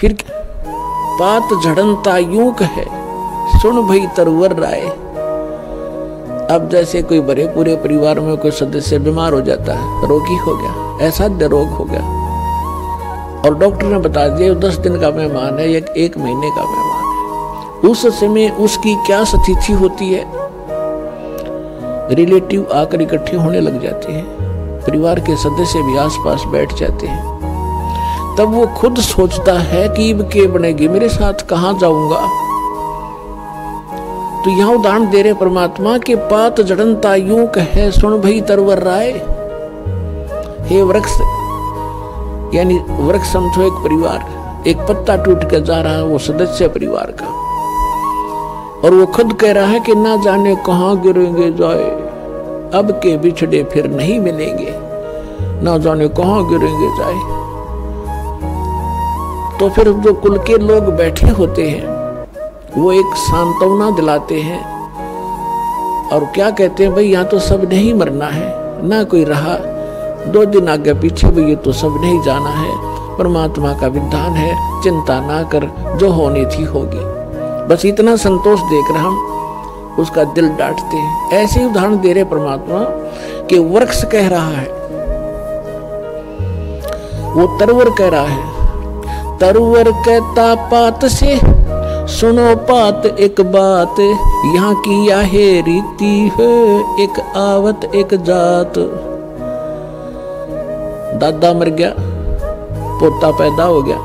फिर पात झड़नता यूं कहे सुन भई तरवर राय। अब जैसे कोई बड़े पूरे परिवार में कोई सदस्य बीमार हो जाता है, रोगी हो गया, असाध्य रोग हो गया, और डॉक्टर ने बता दिया 10 दिन का मेहमान है या 1 महीने का मेहमान है, उस समय उसकी क्या स्थिति होती है? रिलेटिव आकर इकट्ठे होने लग जाते हैं, परिवार के सदस्य भी आसपास बैठ जाते हैं। तब वो खुद सोचता है कि अब के बनेगी, मेरे साथ कहां जाऊंगा। तो यहां उदाहरण दे रहे परमात्मा के पात जड़नता यूं कहे सुन भई तरवर राय। हे वृक्ष, यानी वृक्ष समझो एक परिवार, एक पत्ता टूट के जा रहा है वो सदस्य परिवार का, और वो खुद कह रहा है कि ना जाने कहां गिरेंगे जाए, अब के बिछड़े फिर नहीं मिलेंगे, ना जाने कहां गिरेंगे जाए। तो फिर जो कुल के लोग बैठे होते हैं वो एक सांत्वना दिलाते हैं और क्या कहते हैं, भाई यहाँ तो सब नहीं मरना है, ना कोई रहा, 2 दिन आगे पीछे भी ये तो सब नहीं जाना है, परमात्मा का विधान है, चिंता ना कर, जो होनी थी होगी। बस इतना संतोष देकर हम उसका दिल डांटते हैं। ऐसे ही उदाहरण दे रहे परमात्मा कि वृक्ष कह रहा है, वो तरवर कह रहा है, तरवर कहता पात से सुनो पात एक बात, यहाँ की यह रीति है एक आवत एक जात। दादा मर गया, पोता पैदा हो गया,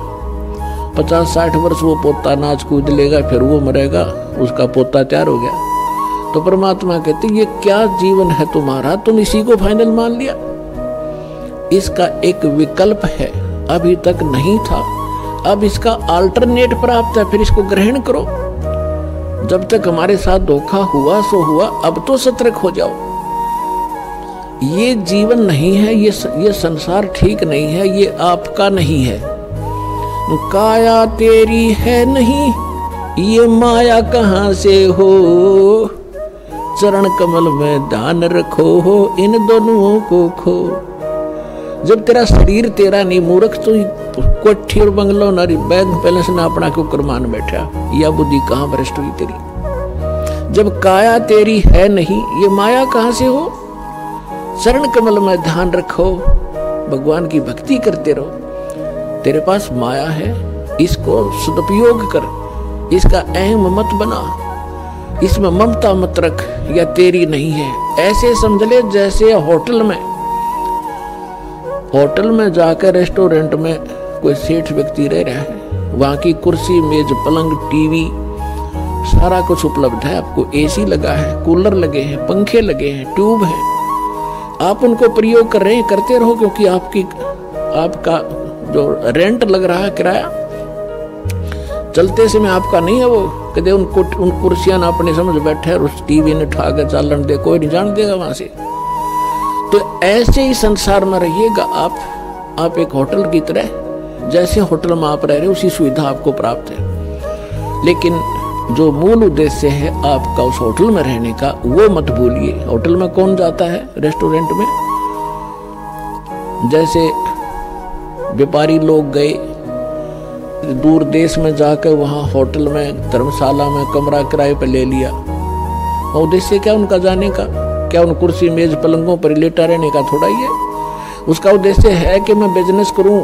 50-60 वर्ष वो पोता नाच कूद लेगा, फिर वो मरेगा, उसका पोता तैयार हो गया। तो परमात्मा कहते ये क्या जीवन है तुम्हारा, तुम इसी को फाइनल मान लिया। इसका एक विकल्प है, अभी तक नहीं था, अब इसका अल्टरनेट प्राप्त है, फिर इसको ग्रहण करो। जब तक हमारे साथ धोखा हुआ सो हुआ, अब तो सतर्क हो जाओ। ये जीवन नहीं है, ये संसार ठीक नहीं है, ये आपका नहीं है। काया तेरी है नहीं, ये माया कहां से हो, चरण कमल में ध्यान रखो हो, इन दोनों को खो। जब तेरा शरीर तेरा नहीं, मूर्ख तो कोठी और बंगलो नारी बैंक बैलेंस ना अपना क्यों करमान बैठा, यह बुद्धि कहां भ्रष्ट हुई तेरी। जब काया तेरी है नहीं, ये माया कहां से हो, चरण कमल में ध्यान रखो, भगवान की भक्ति करते रहो। तेरे पास माया है, इसको सदुपयोग कर, इसका अहम मत बना, इसमें ममता मत रख, या तेरी नहीं है। ऐसे समझ ले जैसे होटल में जाकर रेस्टोरेंट में कोई सेठ व्यक्ति रह रहा है, वहां की कुर्सी मेज पलंग टीवी सारा कुछ उपलब्ध है, आपको एसी लगा है, कूलर लगे हैं, पंखे लगे हैं, ट्यूब है, आप उनको प्रयोग कर रहे हैं, करते रहो, क्योंकि आपका जो रेंट लग रहा है, किराया चलते समय आपका नहीं है। वो कदे उन कुर्सियां अपने समझ बैठे और उस टीवी ने उठा कर चालन दे, कोई नहीं जान देगा वहां से। तो ऐसे ही संसार में रहिएगा आप एक होटल की तरह, जैसे होटल में आप रह रहे उसी सुविधा आपको प्राप्त है, लेकिन जो मूल उद्देश्य है आपका उस होटल में रहने का, वो मत भूलिए। होटल में कौन जाता है रेस्टोरेंट में? जैसे व्यापारी लोग गए दूर देश में जाकर वहां होटल में धर्मशाला में कमरा किराए पर ले लिया, उद्देश्य क्या उनका जाने का? क्या उन कुर्सी मेज पलंगों पर लेटा रहने का थोड़ा ही है। उसका उद्देश्य है कि मैं बिजनेस करूं,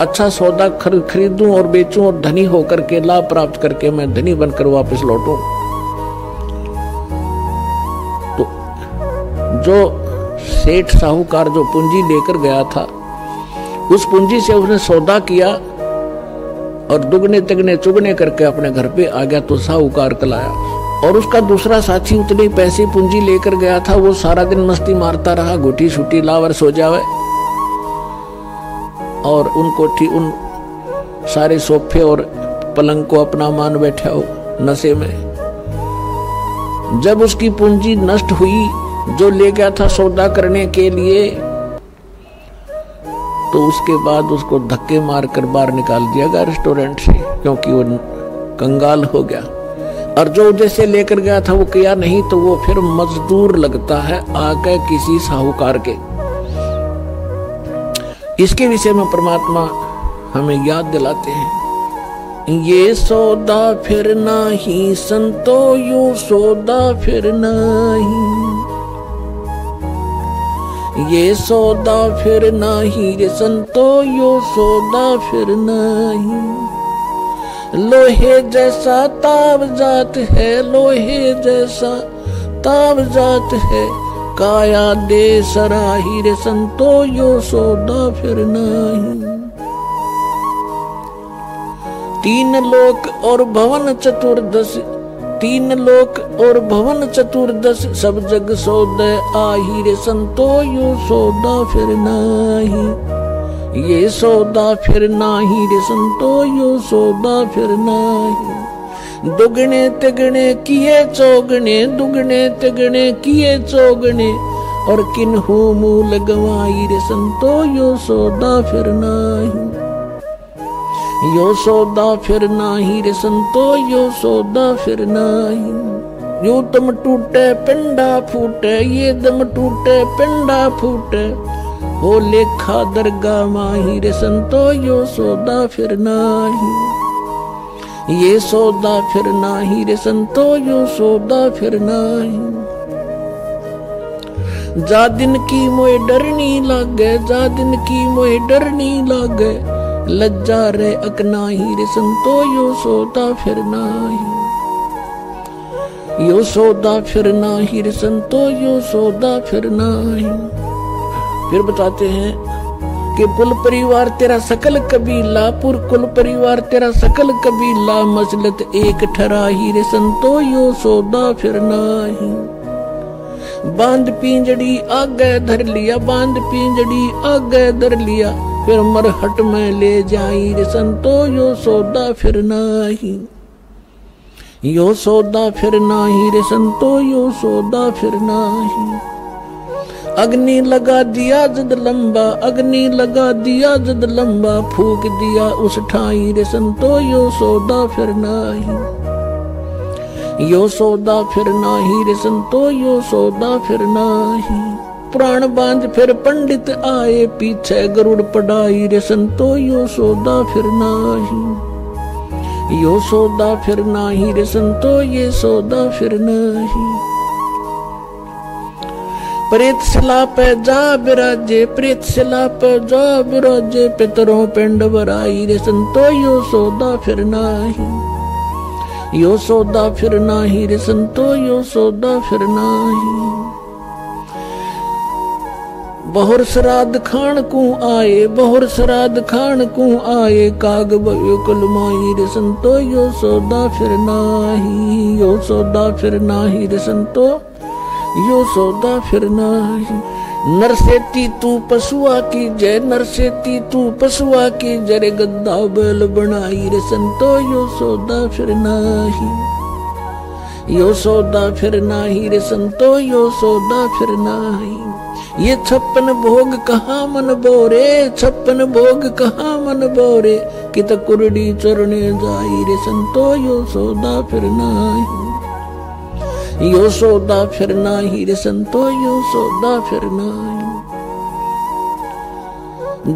अच्छा सौदा खरीदूं और बेचूं, और धनी होकर के लाभ प्राप्त करके मैं धनी बनकर वापस लौटूं। तो जो सेठ साहूकार जो पूंजी लेकर गया था, उस पूंजी से उसने सौदा किया और दुगने तिगने चुगने करके अपने घर पे आ गया, तो साहूकार कलाया। और उसका दूसरा साथी उतने पैसे पूंजी लेकर गया था, वो सारा दिन मस्ती मारता रहा, घुटी छुटी लावर सो जावे, और उन सारे सोफे और पलंग को अपना मान बैठा हो नशे में। जब उसकी पूंजी नष्ट हुई, जो ले गया था सौदा करने के लिए, तो उसके बाद उसको धक्के मारकर बाहर निकाल दिया गया रेस्टोरेंट से, क्योंकि वो कंगाल हो गया। और जो उद्देश्य लेकर गया था वो किया नहीं, तो वो फिर मजदूर लगता है आके किसी साहूकार के। इसके विषय में परमात्मा हमें याद दिलाते हैं ये सौदा फिर नाही संतो, यो सौदा फिर नाही। ये सौदा फिर नाही रे संतो, यो सौदा फिर नाही। लोहे जैसा ताव जात है, लोहे जैसा ताव जात है, काया दे सराही रे संतो, यो सौदा फिर नाही। तीन लोक और भवन चतुर्दश, तीन लोक और भवन चतुर्दश, सब जग सौदे आही रे संतो, यो सौदा फिर नाही। ये सौदा फिर नाही रे संतो, यो सौदा फिर नाही। दुगने तिगने किए चौगने, दुगने तिगने किए चौगने, और किन्हू मूल गवाई रे संतो, यो सौदा फिर नाही। यो सौदा फिर नाही रे संतो, यो सौदा फिर नाही। यो दम टूटे पिंडा फूटे, ये दम टूटे पिंडा फूटे, हो लेखा दरगाह माही रे संतो, यो सौदा फिर नाही। ये सौदा फिर नाही रे संतो, यो सौदा फिर नाही। जा दिन की मोए डरनी लागे, जा दिन की मोए डरनी लागे, लज्जा रे अकनाही रे संतो, यो सौदा फिर नाही। यो सौदा फिर नाही रे संतो, यो सौदा फिर नाही। फिर बताते हैं कि कुल परिवार तेरा सकल कबीला, पुर कुल परिवार तेरा सकल कबीला, मसलत एक ठराही रे संतो, यो सौदा फिर नाही। बांध पिंजड़ी आगे धर लिया, बांध पिंजड़ी आगे धर लिया, फिर मरहट में ले जाई रे संतो, यो सौदा फिर नाही। यो सौदा फिर नाही रे संतो, यो सौदा फिर नाही। अग्नि लगा दिया जद लंबा, अग्नि लगा दिया जद लंबा, फूक दिया उस ठाई रे संतो, यो सौदा फिर नाही। यो सौदा फिर नाही रे संतो, यो सौदा फिर नाही। प्राण बांध फिर पंडित आए, पीछे गरुड़ पढ़ाई रे संतो, यो सौदा फिर नाही। यो सौदा फिर नाही रे संतो, ये सौदा फिर नाही। प्रेत शिला पे जा बिराजे, प्रेत शिला पे जा बिराजे, पितरों पिंड बराई रे संतो, यो सौदा फिर नाही। यो सौदा फिर नाही रे संतो, यो सौदा फिर नाही। बहुर श्राद्ध खान को आए, बहुर श्राद्ध खान को आए, काग भयो कुलमाई रे संतो, यो सौदा फिर नाही। यो सौदा फिर नाही रे संतो, यो सौदा फिर नाही। नरसेती तू पशुआ की जय, नरसेती तू पशुआ की जय, गद्दा बैल बनाई रे संतो, यो सौदा फिर नाही। यो सौदा फिर नाही रे संतो, यो सौदा फिर नाही। ये 56 भोग कहाँ मन बोरे, 56 भोग कहाँ मन बोरे, कित कुरडी चरणे जाई रे संतो, यो सौदा फिर नाही। यो सौदा फिर नाही रे संतो, यो सौदा फिर नाही।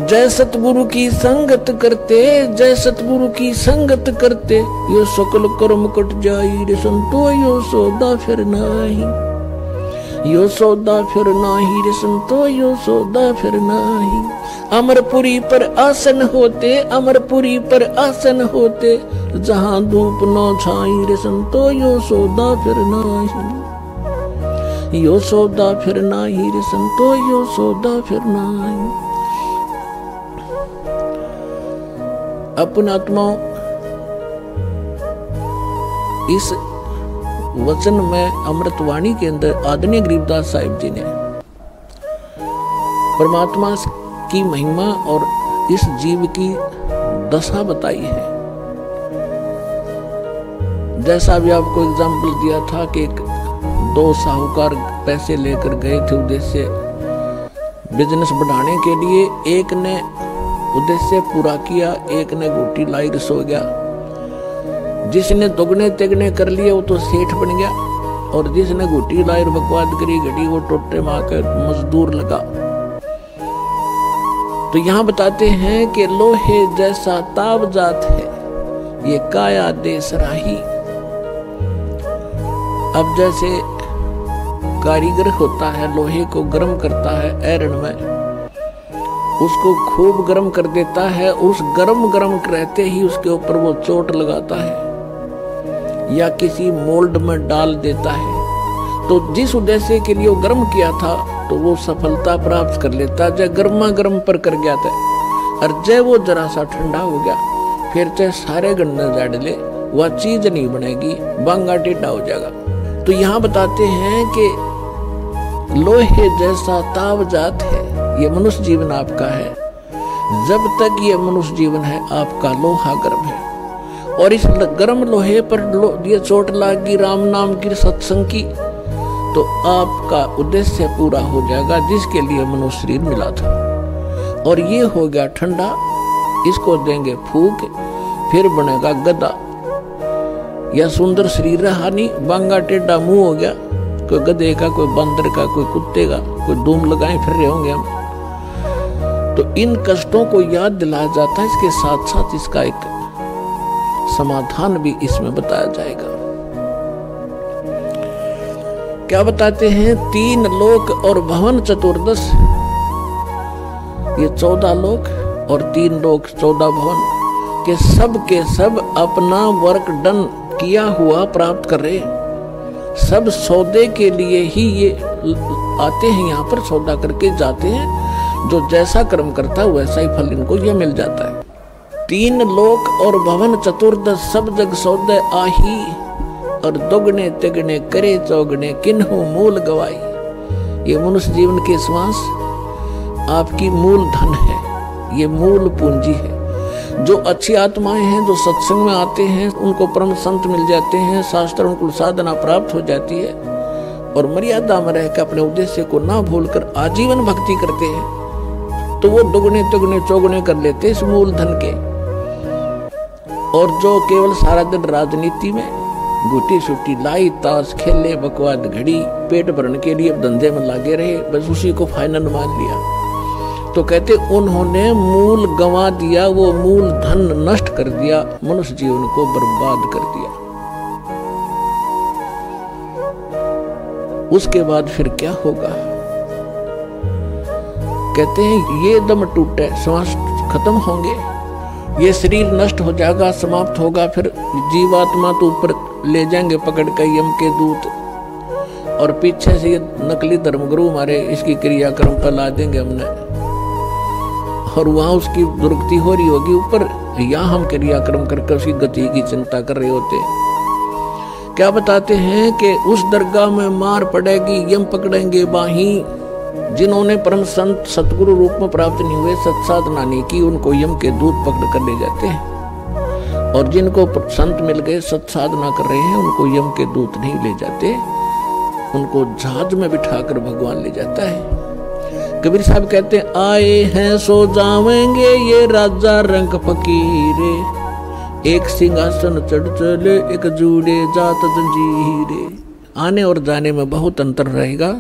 जय सतगुरु की संगत करते, जय सतगुरु की संगत करते, यो सकल कर्म कट जाई रे संतो, यो सौदा फिर नाही। यो सौदा फिर नाही रे संतो, यो सौदा फिर नाही। अमरपुरी पर आसन होते, अमरपुरी पर आसन होते, जहां धूप न छाई रे संतो, यो सौदा फिर नाही। यो सौदा फिर नाही रे संतो, यो सौदा फिर नाही। अपने आत्माओं, इस वचन में अमृतवाणी के अंदर आदरणीय गरीबदास साहिब जी ने परमात्मा की महिमा और इस जीव की दशा बताई है। जैसा भी आपको एग्जाम्पल दिया था कि दो साहूकार पैसे लेकर गए थे उद्देश्य बिजनेस बढ़ाने के लिए, एक ने उद्देश्य पूरा किया, एक ने घूटी लाई सो गया। जिसने दुगने तिगने कर लिए वो तो सेठ बन गया, और जिसने घुटी लाई बकवाद करी घड़ी वो टोटे मार कर मजदूर लगा। तो यहाँ बताते हैं कि लोहे जैसा ताव जात है, ये काया देश राही। अब जैसे कारीगर होता है, लोहे को गर्म करता है ऐरण में, उसको खूब गर्म कर देता है, उस गर्म रहते ही उसके ऊपर वो चोट लगाता है या किसी मोल्ड में डाल देता है, तो जिस उद्देश्य के लिए वो गर्म किया था तो वो सफलता प्राप्त कर लेता। जब गर्म पर कर गया था, और जब वो जरा सा ठंडा हो गया, फिर चाहे सारे गन्ने झाड़ ले, वह चीज नहीं बनेगी, बांगा टेढ़ा हो जाएगा। तो यहाँ बताते हैं कि लोहे जैसा तावजात है ये मनुष्य जीवन आपका है। जब तक ये मनुष्य जीवन है आपका लोहा गर्म है, और इस गर्म लोहे पर ये चोट लागी राम नाम की सत्संग की, तो आपका उद्देश्य पूरा हो जाएगा जिसके लिए मनुष्य शरीर मिला था। और ये हो गया ठंडा, इसको देंगे फूक, फिर बनेगा गदा। या सुंदर शरीर हानि, बांगा टेढ़ा मुंह हो गया, कोई गधे का, कोई बंदर का, कोई कुत्ते का, कोई धूम लगाए फिर रहे होंगे हम। तो इन कष्टों को याद दिलाया जाता है, इसके साथ साथ इसका एक समाधान भी इसमें बताया जाएगा। क्या बताते हैं? 3 लोक और भवन चतुर्दश, ये 14 लोक और 3 लोक 14 भवन के सब अपना वर्क डन किया हुआ प्राप्त कर रहे। सब सौदे के लिए ही ये आते हैं, यहाँ पर सौदा करके जाते हैं। जो जैसा कर्म करता है वैसा ही फल इनको ये मिल जाता है। 3 लोक और भवन चतुर्दश सब जग सौदे आही, और दोगुने तिगुने करे चौगुने किन्हु मूल गवाई। ये मनुष्य जीवन के श्वास आपकी मूल धन है, ये मूल पूंजी है। जो अच्छी आत्माएं हैं, जो सत्संग में आते हैं, उनको परम संत मिल जाते हैं, शास्त्र उनको साधना प्राप्त हो जाती है, और मर्यादा में रहकर अपने उद्देश्य को ना भूलकर आजीवन भक्ति करते हैं, तो वो दुगने तिगुने चौगुने कर लेते इस मूल धन के। और जो केवल सारा दिन राजनीति में गुटी सुटी लाई ताश खेले बकवाद घड़ी पेट भरने के लिए धंधे में लगे रहे, बस उसी को फाइनल मान लिया, तो कहते उन्होंने मूल गंवा दिया, वो मूल धन नष्ट कर दिया, मनुष्य जीवन को बर्बाद कर दिया। उसके बाद फिर क्या होगा? कहते हैं ये दम टूटे, श्वास खत्म होंगे, ये शरीर नष्ट हो जाएगा, समाप्त होगा। फिर जीवात्मा तो ऊपर ले जाएंगे पकड़ कर यम के दूत, और पीछे से ये नकली धर्मगुरु हमारे इसकी क्रियाक्रम पर ला देंगे हमने, और वहां उसकी दुर्गति हो रही होगी ऊपर, या हम क्रियाक्रम करके उसकी गति की चिंता कर रहे होते। क्या बताते हैं कि उस दरगाह में मार पड़ेगी, यम पकड़ेंगे बाही। जिन्होंने परम संत सतगुरु रूप में प्राप्त नहीं हुए, सत्साधना नहीं की, उनको यम के दूत पकड़ कर ले जाते हैं। और जिनको संत मिल गए, सत्साधना कर रहे हैं, उनको यम के दूत नहीं ले जाते, उनको जहाज में बिठाकर भगवान ले जाता है। कबीर साहब कहते हैं आए हैं सो जावेंगे ये राजा रंग फकीरे, एक सिंहासन चढ़ चले एक जूड़े जात जंजीरे। आने और जाने में बहुत अंतर रहेगा।